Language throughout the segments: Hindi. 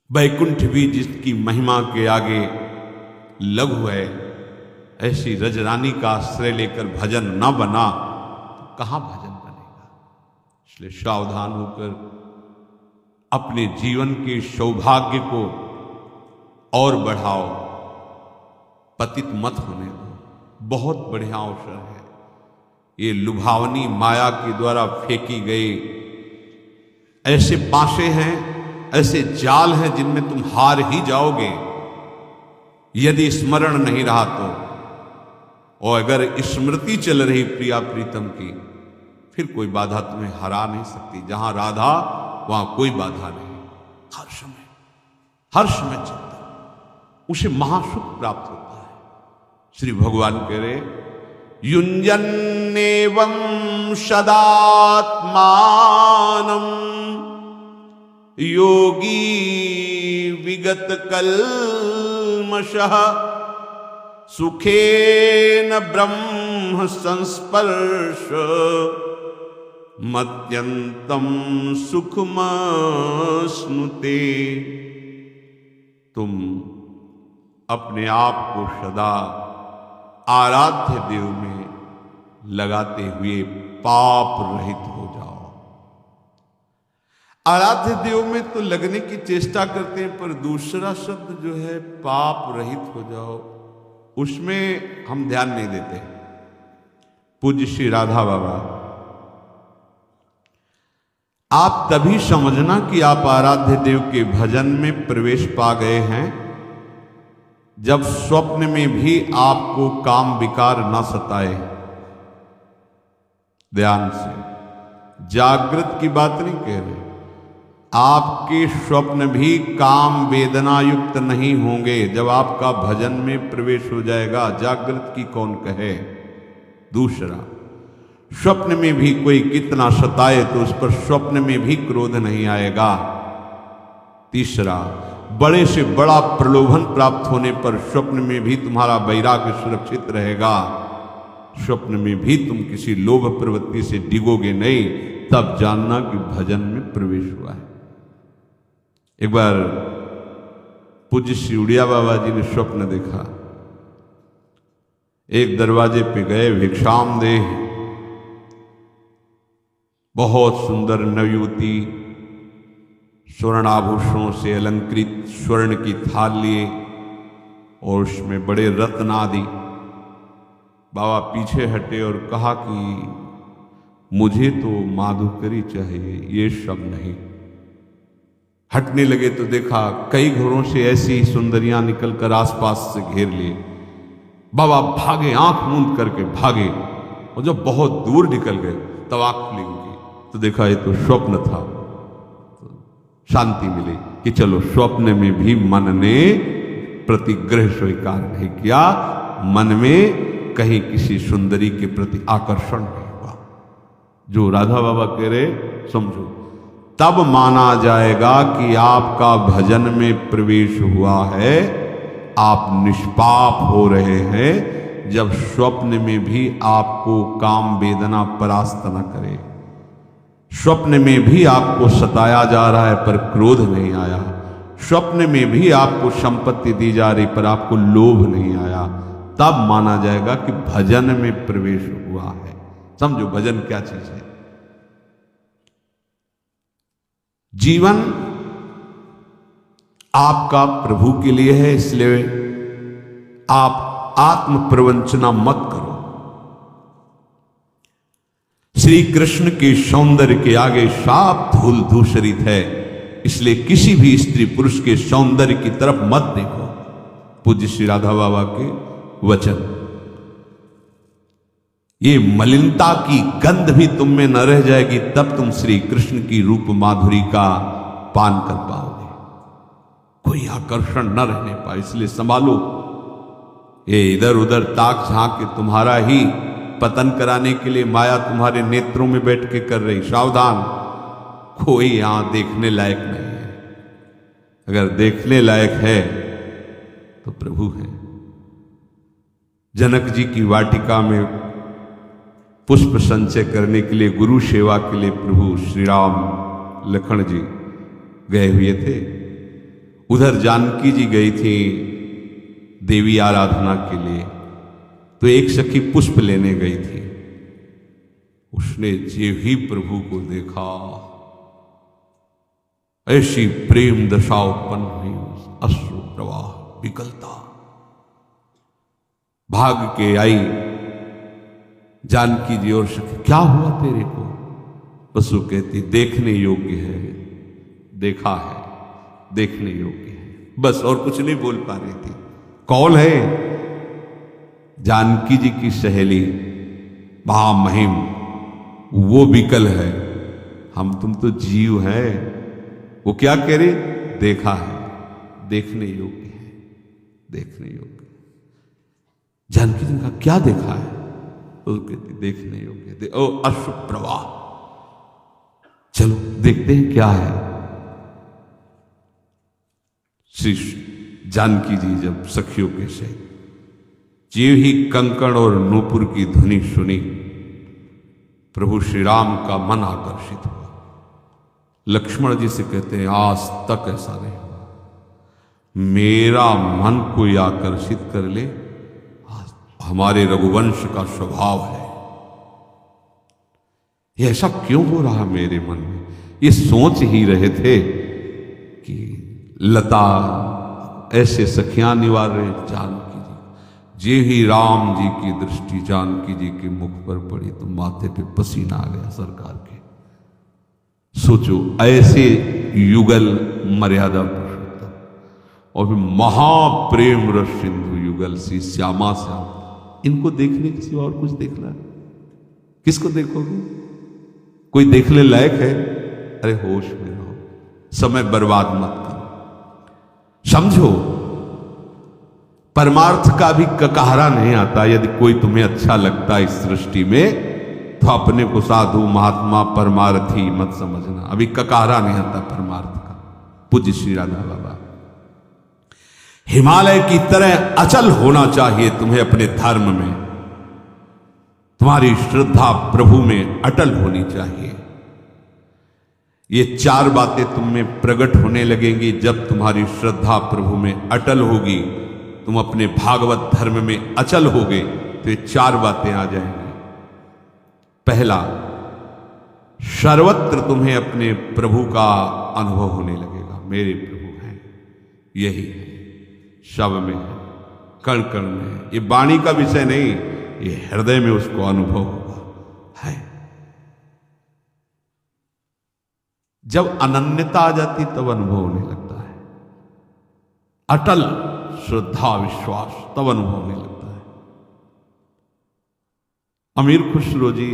बैकुंठ भी जिसकी महिमा के आगे लघु है, ऐसी रजरानी का आश्रय लेकर भजन न बना तो कहां भजन बनेगा। इसलिए सावधान होकर अपने जीवन के सौभाग्य को और बढ़ाओ, पतित मत होने दो। बहुत बढ़िया अवसर है। ये लुभावनी माया के द्वारा फेंकी गई ऐसे पासे हैं, ऐसे जाल हैं जिनमें तुम हार ही जाओगे यदि स्मरण नहीं रहा तो। और अगर स्मृति चल रही प्रिया प्रीतम की, फिर कोई बाधा तुम्हें हरा नहीं सकती। जहां राधा वहां कोई बाधा नहीं। हर समय चलता, उसे महासुख प्राप्त होता है। श्री भगवान कह रहे युञ्जन्नेवं सदात्मानं योगी विगत कल्मषः सुखेन ब्रह्म संस्पर्श मत्यंतम सुखमश्नुते। तुम अपने आप को सदा आराध्य देव में लगाते हुए पाप रहित हो जाओ। आराध्य देव में तो लगने की चेष्टा करते हैं, पर दूसरा शब्द जो है पाप रहित हो जाओ, उसमें हम ध्यान नहीं देते। पूज्य श्री राधा बाबा, आप तभी समझना कि आप आराध्य देव के भजन में प्रवेश पा गए हैं जब स्वप्न में भी आपको काम विकार न सताए। ध्यान से, जागृत की बात नहीं कह रहे। आपके स्वप्न भी काम वेदना युक्त नहीं होंगे जब आपका भजन में प्रवेश हो जाएगा। जागृत की कौन कहे। दूसरा, स्वप्न में भी कोई कितना सताए तो उस पर स्वप्न में भी क्रोध नहीं आएगा। तीसरा, बड़े से बड़ा प्रलोभन प्राप्त होने पर स्वप्न में भी तुम्हारा वैराग्य सुरक्षित रहेगा। स्वप्न में भी तुम किसी लोभ प्रवृत्ति से डिगोगे नहीं। तब जानना कि भजन में प्रवेश हुआ है। एक बार पूज्य श्री उड़िया बाबा जी ने स्वप्न देखा। एक दरवाजे पे गए, भिक्षाम दे, बहुत सुंदर नवयुवती स्वर्ण आभूषणों से अलंकृत स्वर्ण की थाल लिए और उसमें बड़े रत्न आदि। बाबा पीछे हटे और कहा कि मुझे तो माधुकरी चाहिए, ये सब नहीं। हटने लगे तो देखा कई घरों से ऐसी सुंदरियां निकलकर आसपास से घेर लिए। बाबा भागे, आंख मूंद करके भागे, और जब बहुत दूर निकल गए तब आंख खुली उनकी, तो देखा ये तो स्वप्न था। तो शांति मिली कि चलो, स्वप्न में भी मन ने प्रतिग्रह स्वीकार नहीं किया। मन में कहीं किसी सुंदरी के प्रति आकर्षण नहीं हुआ। जो राधा बाबा कह रहे समझो, तब माना जाएगा कि आपका भजन में प्रवेश हुआ है, आप निष्पाप हो रहे हैं जब स्वप्न में भी आपको काम वेदना परास्त न करे। स्वप्न में भी आपको सताया जा रहा है पर क्रोध नहीं आया। स्वप्न में भी आपको संपत्ति दी जा रही पर आपको लोभ नहीं आया। तब माना जाएगा कि भजन में प्रवेश हुआ है। समझो भजन क्या चीज है। जीवन आपका प्रभु के लिए है, इसलिए आप आत्म प्रवंचना मत करो। श्री कृष्ण के सौंदर्य के आगे साफ धूल धूसरित है, इसलिए किसी भी स्त्री पुरुष के सौंदर्य की तरफ मत देखो। पूज्य श्री राधा बाबा के वचन। ये मलिनता की गंध भी तुम में न रह जाएगी, तब तुम श्री कृष्ण की रूप माधुरी का पान कर पाओगे। कोई आकर्षण न रहने पाए, इसलिए संभालो। ये इधर उधर ताक झांक के तुम्हारा ही पतन कराने के लिए माया तुम्हारे नेत्रों में बैठ के कर रही। सावधान, कोई यहां देखने लायक नहीं है। अगर देखने लायक है तो प्रभु है। जनक जी की वाटिका में पुष्प संचय करने के लिए, गुरु सेवा के लिए प्रभु श्री राम लखन जी गए हुए थे। उधर जानकी जी गई थी देवी आराधना के लिए, तो एक सखी पुष्प लेने गई थी। उसने जे ही प्रभु को देखा, ऐसी प्रेम दशा उत्पन्न हुई, अश्रु प्रवाह विकलता। भाग के आई जानकी जी और सखी, क्या हुआ तेरे को? बस वो कहती देखने योग्य है, देखा है, देखने योग्य है, बस और कुछ नहीं बोल पा रही थी। कौन है? जानकी जी की सहेली महामहिम, वो विकल है, हम तुम तो जीव है। वो क्या कह रही? देखा है, देखने योग्य है, देखने योग्य। जानकी जी का क्या देखा है? तो कहती देखने योग्य ओ अश्रु प्रवाह। चलो देखते हैं क्या है। श्री जानकी जी जब सखियों के से जीव ही कंकण और नूपुर की ध्वनि सुनी, प्रभु श्री राम का मन आकर्षित हुआ। लक्ष्मण जी से कहते हैं आज तक ऐसा नहीं हुआ, मेरा मन कोई आकर्षित कर ले, हमारे रघुवंश का स्वभाव है। ये ऐसा क्यों हो रहा मेरे मन में? ये सोच ही रहे थे कि लता ऐसे सखियां निवार रहे। जानकी जी, जे ही राम जी की दृष्टि जानकी जी के मुख पर पड़ी तो माथे पे पसीना आ गया सरकार के। सोचो ऐसे युगल मर्यादा पुरुषोत्तम और फिर महाप्रेम रस सिंधु युगल सी श्यामा श्याम, इनको देखने के सिवा और कुछ देखना? किसको देखोगे? कोई देखने लायक है? अरे होश में रहो, समय बर्बाद मत करो। समझो परमार्थ का भी ककहरा नहीं आता। यदि कोई तुम्हें अच्छा लगता इस सृष्टि में तो अपने को साधु महात्मा परमार्थी मत समझना। अभी ककहरा नहीं आता परमार्थ का। पूज्य श्री राधा बाबा, हिमालय की तरह अचल होना चाहिए तुम्हें अपने धर्म में। तुम्हारी श्रद्धा प्रभु में अटल होनी चाहिए। ये चार बातें तुम में प्रकट होने लगेंगी जब तुम्हारी श्रद्धा प्रभु में अटल होगी, तुम अपने भागवत धर्म में अचल होगे तो ये चार बातें आ जाएंगी। पहला, सर्वत्र तुम्हें अपने प्रभु का अनुभव होने लगेगा। मेरे प्रभु हैं, यही है, शव में है, कण कण में है। ये वाणी का विषय नहीं, ये हृदय में उसको अनुभव होगा है। जब अनन्यता आ जाती तब अनुभव होने लगता है। अटल श्रद्धा विश्वास तब अनुभव होने लगता है। अमीर खुसरो जी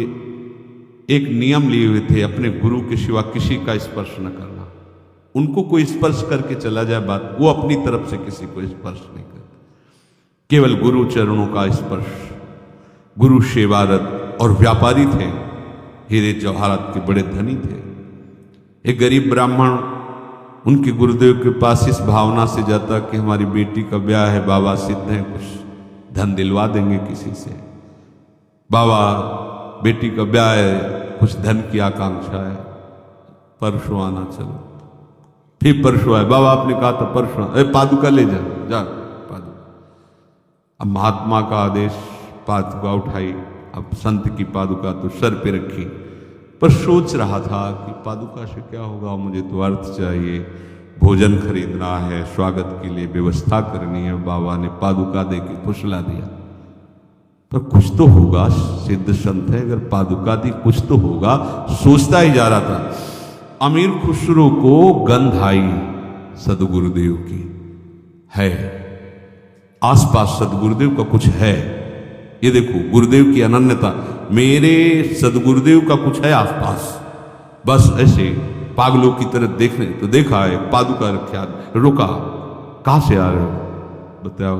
एक नियम लिए हुए थे, अपने गुरु के सिवा किसी का स्पर्श न करना। उनको कोई स्पर्श करके चला जाए बात, वो अपनी तरफ से किसी को स्पर्श नहीं करते, केवल गुरु चरणों का स्पर्श। गुरु सेवारत और व्यापारी थे, हीरे जवाहरात के बड़े धनी थे। एक गरीब ब्राह्मण उनके गुरुदेव के पास इस भावना से जाता कि हमारी बेटी का ब्याह है, बाबा सिद्ध है, कुछ धन दिलवा देंगे किसी से। बाबा बेटी का ब्याह है, कुछ धन की आकांक्षा है, परसों आना चलो। फिर परसों आए, बाबा आपने कहा था परसों, पादुका ले जा पादुका। अब महात्मा का आदेश, पादुका उठाई। अब संत की पादुका तो सर पे रखी, पर सोच रहा था कि पादुका से क्या होगा, मुझे तो अर्थ चाहिए, भोजन खरीदना है, स्वागत के लिए व्यवस्था करनी है। बाबा ने पादुका दे के फुसला दिया, पर कुछ तो होगा, सिद्ध संत है, अगर पादुका दी कुछ तो होगा। सोचता ही जा रहा था। अमीर खुसरो को गंध आई सदगुरुदेव की, है आसपास सदगुरुदेव का कुछ है। ये देखो गुरुदेव की अनन्यता, मेरे सदगुरुदेव का कुछ है आसपास। बस ऐसे पागलों की तरह देखने तो देखा है पादुका रख्या, रुका, कहां से आ रहे हो? बताओ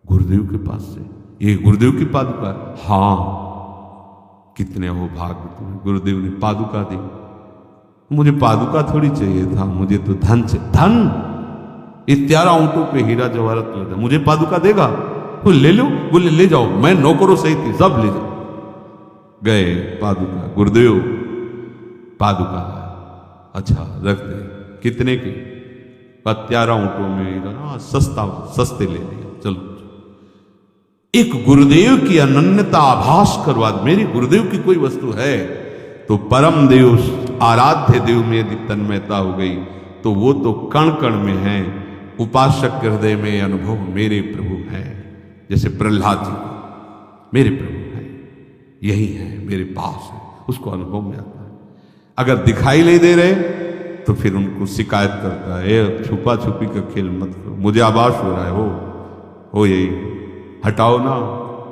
गुरुदेव के पास से। ये गुरुदेव की पादुका? हाँ। कितने हो भाग्य तुम्हें, गुरुदेव ने पादुका दी। मुझे पादुका थोड़ी चाहिए था, मुझे तो धन चाहिए। धन? इत्यारा ऊंटों पे हीरा जवाहरत लगा, मुझे पादुका देगा? वो ले लो, बोले ले जाओ, मैं नौकरों सही थी, सब ले जाओ। गए, पादुका, गुरुदेव पादुका, अच्छा रख दे। कितने की? 11 ऊँटों में सस्ते ले लिया, चलो। एक गुरुदेव की अनन्यता आभास करवा, मेरी गुरुदेव की कोई वस्तु है तो परम देव आराध्य देव में यदि तन्मयता हो गई तो वो तो कण कण में है, उपासक के हृदय में अनुभव मेरे प्रभु है। जैसे प्रहलाद जी को मेरे प्रभु है, यही है, मेरे पास है, उसको अनुभव में आता है। अगर दिखाई नहीं दे रहे तो फिर उनको शिकायत करता है, छुपा छुपी का खेल मत करो, मुझे आभास हो रहा है, हो यही, हटाओ ना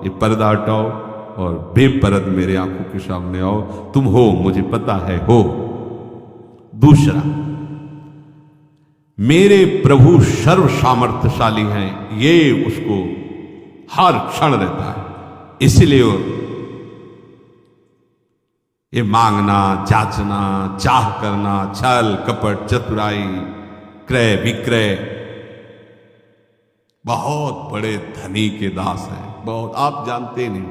ये पर्दा, हटाओ और बेपरद मेरे आंखों के सामने आओ, तुम हो, मुझे पता है हो। दूसरा, मेरे प्रभु सर्व सामर्थ्यशाली हैं, ये उसको हर क्षण रहता है। इसलिए ये मांगना, जांचना, चाह करना, छल कपट, चतुराई, क्रय विक्रय, बहुत बड़े धनी के दास हैं, बहुत। आप जानते नहीं,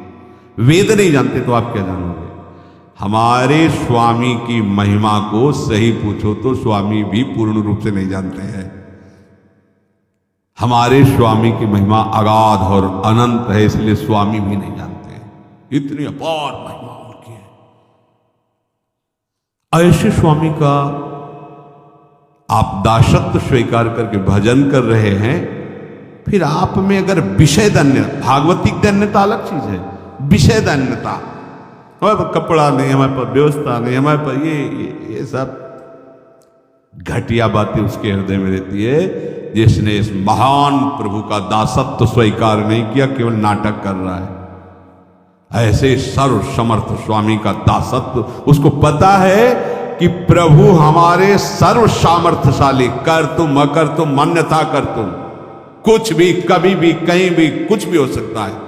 वेद नहीं जानते तो आप क्या जानोगे। हमारे स्वामी की महिमा को सही पूछो तो स्वामी भी पूर्ण रूप से नहीं जानते हैं। हमारे स्वामी की महिमा अगाध और अनंत है, इसलिए स्वामी भी नहीं जानते हैं, इतनी अपार महिमा उनकी है। ऐसे स्वामी का आप दासत्व स्वीकार करके भजन कर रहे हैं, फिर आप में अगर विषय दन्य, भागवतिक दन्यता अलग चीज है, विषय दन्यता, हमारे पास कपड़ा नहीं, हमारे पास व्यवस्था नहीं, हमारे पास ये सब घटिया बातें उसके हृदय में रहती है, जिसने इस महान प्रभु का दासत्व स्वीकार नहीं किया, केवल नाटक कर रहा है। ऐसे सर्व समर्थ स्वामी का दासत्व, उसको पता है कि प्रभु हमारे सर्व सामर्थ्यशाली, कर तुम अकर तुम अन्यथा कर तुम, कुछ भी कभी भी कहीं भी कुछ भी हो सकता है।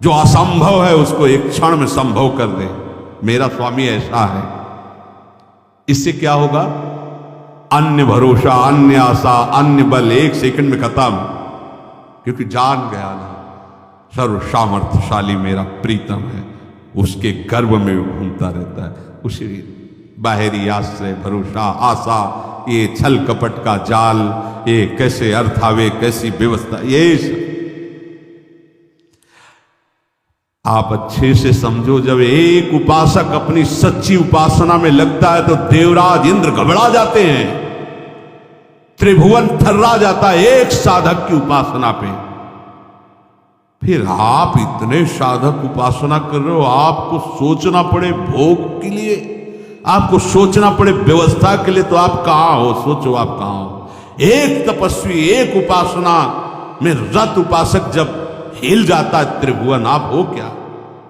जो असंभव है उसको एक क्षण में संभव कर दे, मेरा स्वामी ऐसा है। इससे क्या होगा? अन्य भरोसा, अन्य आशा, अन्य बल एक सेकंड में खत्म, क्योंकि जान गया ना सर्व सामर्थ्यशाली मेरा प्रीतम है, उसके गर्भ में घूमता रहता है। उसी बाहरी आश्रय, भरोसा, आशा, ये छल कपट का जाल, ये कैसे अर्थ आवे, कैसी व्यवस्था, ये आप अच्छे से समझो। जब एक उपासक अपनी सच्ची उपासना में लगता है तो देवराज इंद्र घबरा जाते हैं, त्रिभुवन थर्रा जाता है एक साधक की उपासना पे। फिर आप इतने साधक उपासना कर रहे हो, आपको सोचना पड़े भोग के लिए, आपको सोचना पड़े व्यवस्था के लिए, तो आप कहां हो? सोचो आप कहां हो? एक तपस्वी, एक उपासना में रत उपासक जब हिल जाता है त्रिभुवन, आप हो क्या?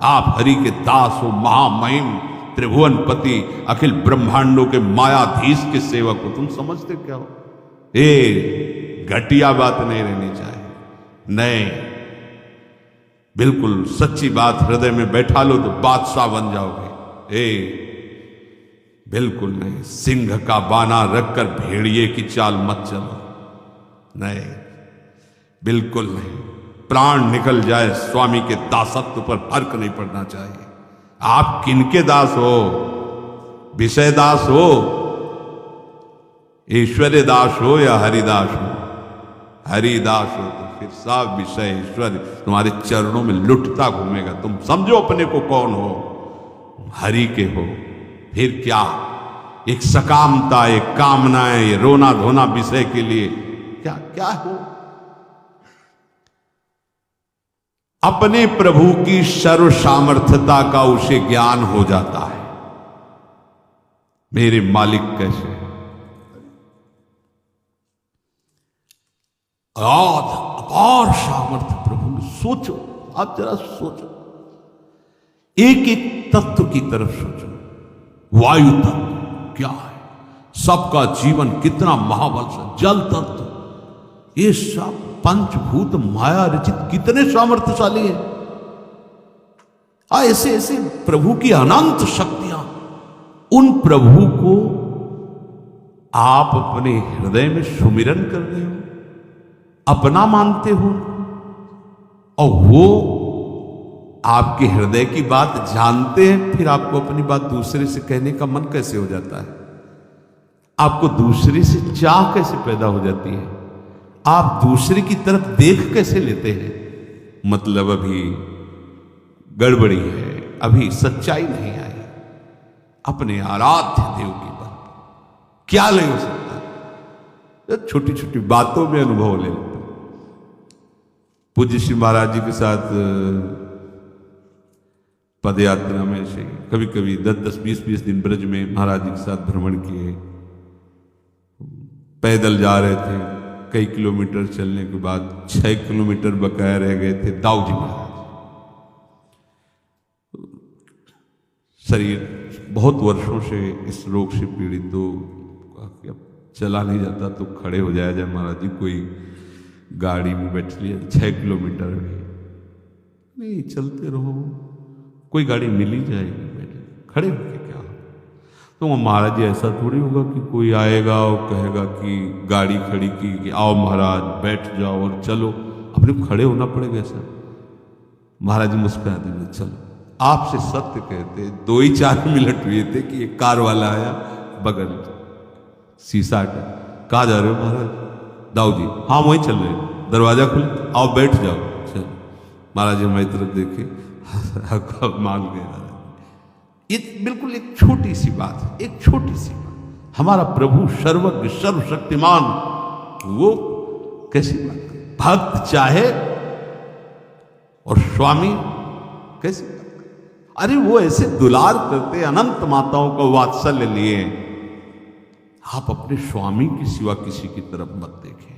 आप हरि के दास हो, महामहिम त्रिभुवनपति, अखिल ब्रह्मांडों के मायाधीश के सेवक हो, तुम समझते क्या हो? घटिया बात नहीं रहनी चाहिए, नहीं, बिल्कुल सच्ची बात हृदय में बैठा लो तो बादशाह बन जाओगे। बिल्कुल नहीं, सिंह का बाना रखकर भेड़िए की चाल मत चलो, नहीं, बिल्कुल नहीं। प्राण निकल जाए, स्वामी के दासत्व पर फर्क नहीं पड़ना चाहिए। आप किनके दास हो? विषय दास हो, ईश्वर्य दास हो या हरिदास हो? हरिदास हो तो फिर सब विषय ईश्वर तुम्हारे चरणों में लुटता घूमेगा। तुम समझो अपने को कौन हो, हरि के हो। फिर क्या एक सकामता, एक कामनाएं, ये रोना धोना विषय के लिए क्या क्या हो? अपने प्रभु की सर्व सामर्थ्यता का उसे ज्ञान हो जाता है, मेरे मालिक कैसे है। अपार सामर्थ्य प्रभु में। सोचो, आप जरा सोचो, एक एक तत्व की तरफ सोचो। वायु तत्व क्या है, सबका जीवन कितना महाबल से, जल तत्व, ये सब पंचभूत माया रचित कितने सामर्थ्यशाली है। ऐसे ऐसे प्रभु की अनंत शक्तियां, उन प्रभु को आप अपने हृदय में सुमिरन कर रहे हो, अपना मानते हो, और वो आपके हृदय की बात जानते हैं, फिर आपको अपनी बात दूसरे से कहने का मन कैसे हो जाता है? आपको दूसरे से चाह कैसे पैदा हो जाती है, आप दूसरे की तरफ देख कैसे लेते हैं? मतलब अभी गड़बड़ी है, अभी सच्चाई नहीं आई। अपने आराध्य देव की बात क्या ले हो सकता है? छोटी छोटी बातों में अनुभव ले लेते। पूज्य श्री महाराज जी के साथ पद यात्रा में से कभी कभी 10-10, 20-20 दिन ब्रज में महाराज जी के साथ भ्रमण किए। पैदल जा रहे थे, कई किलोमीटर चलने के बाद 6 किलोमीटर बकाया रह गए थे। दाऊ जी महाराज शरीर बहुत वर्षों से इस रोग से पीड़ित, तो अब चला नहीं जाता तो खड़े हो जाया जाए महाराज जी, कोई गाड़ी में बैठ लिया। 6 किलोमीटर नहीं, चलते रहो, कोई गाड़ी मिल ही जाएगी, बैठे खड़े होके क्या। तो महाराज जी ऐसा थोड़ी होगा कि कोई आएगा और कहेगा कि गाड़ी खड़ी की कि आओ महाराज बैठ जाओ और चलो, अपने को खड़े होना पड़ेगा ऐसा। महाराज जी मुस्कुरा देंगे, चलो। आपसे सत्य कहते 2 ही 4 मिनट हुए थे कि एक कार वाला आया, बगल शीशा का, कहाँ जा रहे हो महाराज? दाऊ जी, हाँ वहीं चल रहे, दरवाजा खुले, आओ बैठ जाओ। चलो महाराज जी हमारी तरफ देखे, मान गए। ये बिल्कुल एक छोटी सी बात है, एक छोटी सी बात। हमारा प्रभु सर्वज्ञ सर्वशक्तिमान, वो कैसी बात है? भक्त चाहे और स्वामी कैसी बात? अरे वो ऐसे दुलार करते, अनंत माताओं को वात्सल्य लिए। आप अपने स्वामी के सिवा किसी की तरफ मत देखें।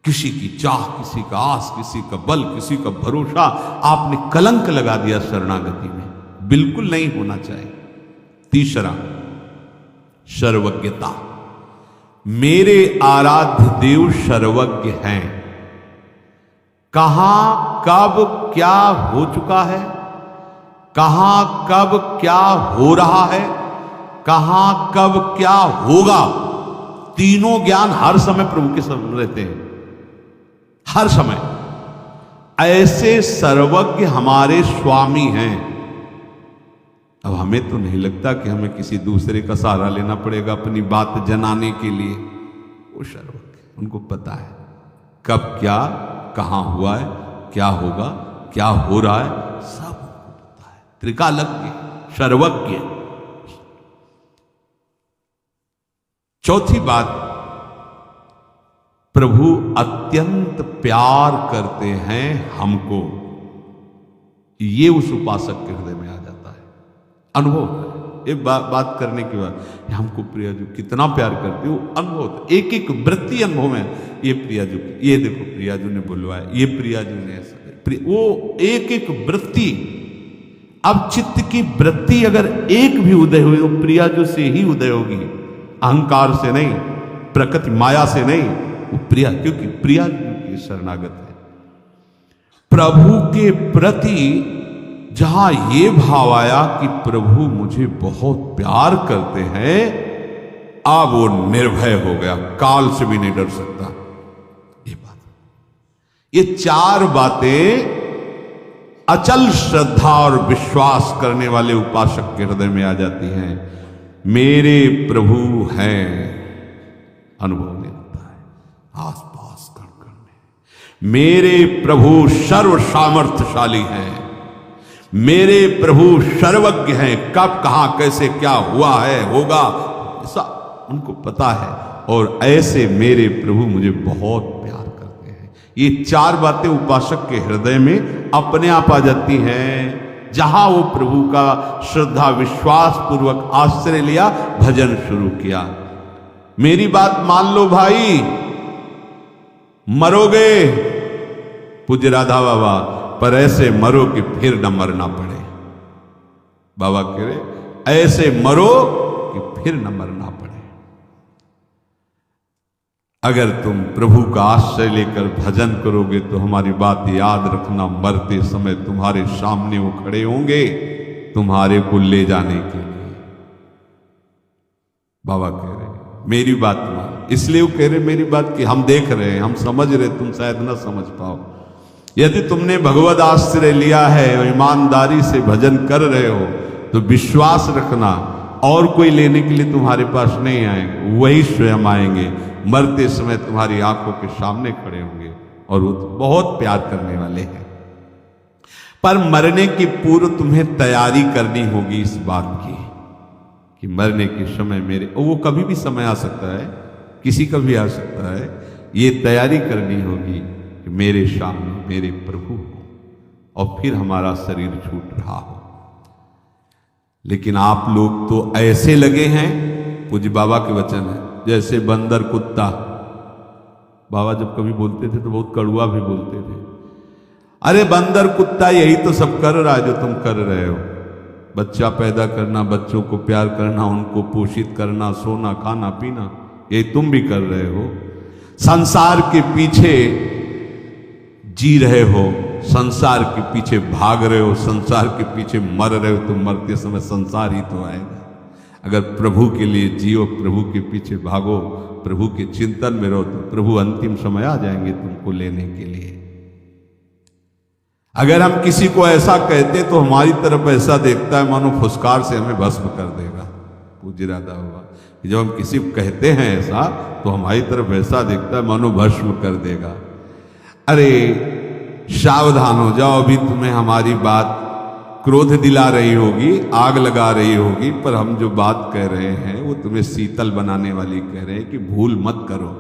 किसी की चाह, किसी का आस, किसी का बल, किसी का भरोसा आपने कलंक लगा दिया शरणागति में, बिल्कुल नहीं होना चाहिए। तीसरा, सर्वज्ञता। मेरे आराध्य देव सर्वज्ञ हैं। कहां कब क्या हो चुका है, कहां कब क्या हो रहा है, कहां कब क्या होगा, तीनों ज्ञान हर समय प्रभु के सामने रहते हैं, हर समय। ऐसे सर्वज्ञ हमारे स्वामी हैं। अब हमें तो नहीं लगता कि हमें किसी दूसरे का सहारा लेना पड़ेगा अपनी बात जनाने के लिए। वो सर्वज्ञ, उनको पता है कब क्या कहां हुआ है, क्या होगा, क्या हो रहा है, सब उनको पता है। त्रिकालज्ञ, सर्वज्ञ। चौथी बात, प्रभु अत्यंत प्यार करते हैं हमको। ये उस उपासक के हृदय में आ जाता है, अनुभव। एक बात करने के बाद हमको प्रिया जी कितना प्यार करते हो, अनुभव, एक एक वृत्ति अनुभव में। ये प्रिया जी, ये देखो प्रिया जी ने बुलवाया, ये प्रिया जी ने ऐसा, वो एक एक वृत्ति। अब चित्त की वृत्ति अगर एक भी उदय हुई, वो प्रिया जी से ही उदय होगी, अहंकार से नहीं, प्रकृति माया से नहीं। वो प्रिया, क्योंकि प्रिया जी शरणागत है। प्रभु के प्रति जहां ये भाव आया कि प्रभु मुझे बहुत प्यार करते हैं, अब वो निर्भय हो गया, काल से भी नहीं डर सकता। ये बात, ये 4 बातें अचल श्रद्धा और विश्वास करने वाले उपासक के हृदय में आ जाती हैं। मेरे प्रभु हैं, अनुभव नहीं होता है आसपास कण कण में। मेरे प्रभु सर्व सामर्थ्यशाली हैं, मेरे प्रभु सर्वज्ञ हैं, कब कहां कैसे क्या हुआ है, होगा, ऐसा उनको पता है। और ऐसे मेरे प्रभु मुझे बहुत प्यार करते हैं। ये 4 बातें उपासक के हृदय में अपने आप आ जाती हैं। जहां वो प्रभु का श्रद्धा विश्वास पूर्वक आश्रय लिया, भजन शुरू किया। मेरी बात मान लो भाई, मरोगे पूज्य राधा बाबा, पर ऐसे मरो कि फिर न मरना पड़े। बाबा कह रहे ऐसे मरो कि फिर न मरना पड़े। अगर तुम प्रभु का आश्रय लेकर भजन करोगे तो हमारी बात याद रखना, मरते समय तुम्हारे सामने वो खड़े होंगे तुम्हारे को ले जाने के लिए। बाबा कह रहे मेरी बात मान, इसलिए वो कह रहे मेरी बात कि हम देख रहे हैं, हम समझ रहे, तुम शायद ना समझ पाओ। यदि तुमने भगवद आश्रय लिया है और ईमानदारी से भजन कर रहे हो तो विश्वास रखना, और कोई लेने के लिए तुम्हारे पास नहीं आएंगे, वही स्वयं आएंगे, मरते समय तुम्हारी आंखों के सामने खड़े होंगे और वो बहुत प्यार करने वाले हैं। पर मरने की पूर्व तुम्हें तैयारी करनी होगी इस बात की कि मरने के समय मेरे, वो कभी भी समय आ सकता है, किसी का भी आ सकता है, ये तैयारी करनी होगी कि मेरे सामने मेरे प्रभु हो और फिर हमारा शरीर छूट रहा हो। लेकिन आप लोग तो ऐसे लगे हैं, पूज्य बाबा के वचन है, जैसे बंदर कुत्ता। बाबा जब कभी बोलते थे तो बहुत कड़वा भी बोलते थे। अरे बंदर कुत्ता यही तो सब कर रहा है जो तुम कर रहे हो, बच्चा पैदा करना, बच्चों को प्यार करना, उनको पोषित करना, सोना खाना पीना, यही तुम भी कर रहे हो। संसार के पीछे जी रहे हो, संसार के पीछे भाग रहे हो, संसार के पीछे मर रहे हो। तुम मरते समय संसार ही तो आएगा। अगर प्रभु के लिए जियो, प्रभु के पीछे भागो, प्रभु के चिंतन में रहो, तो प्रभु अंतिम समय आ जाएंगे तुमको लेने के लिए। अगर हम किसी को ऐसा कहते तो हमारी तरफ ऐसा देखता है मानो फुसकार से हमें भस्म कर देगा। पूज्य राधा हुआ, जब हम किसी को कहते हैं ऐसा तो हमारी तरफ ऐसा देखता है मानो भस्म कर देगा। अरे सावधान हो जाओ, अभी तुम्हें हमारी बात क्रोध दिला रही होगी, आग लगा रही होगी, पर हम जो बात कह रहे हैं वो तुम्हें शीतल बनाने वाली कह रहे हैं कि भूल मत करो।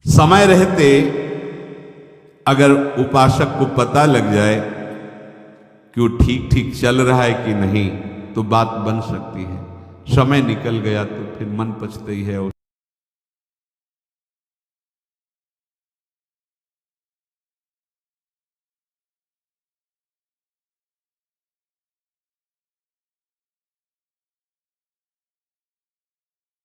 समय रहते अगर उपासक को पता लग जाए कि वो ठीक ठीक चल रहा है कि नहीं, तो बात बन सकती है। समय निकल गया तो फिर मन पछता ही है।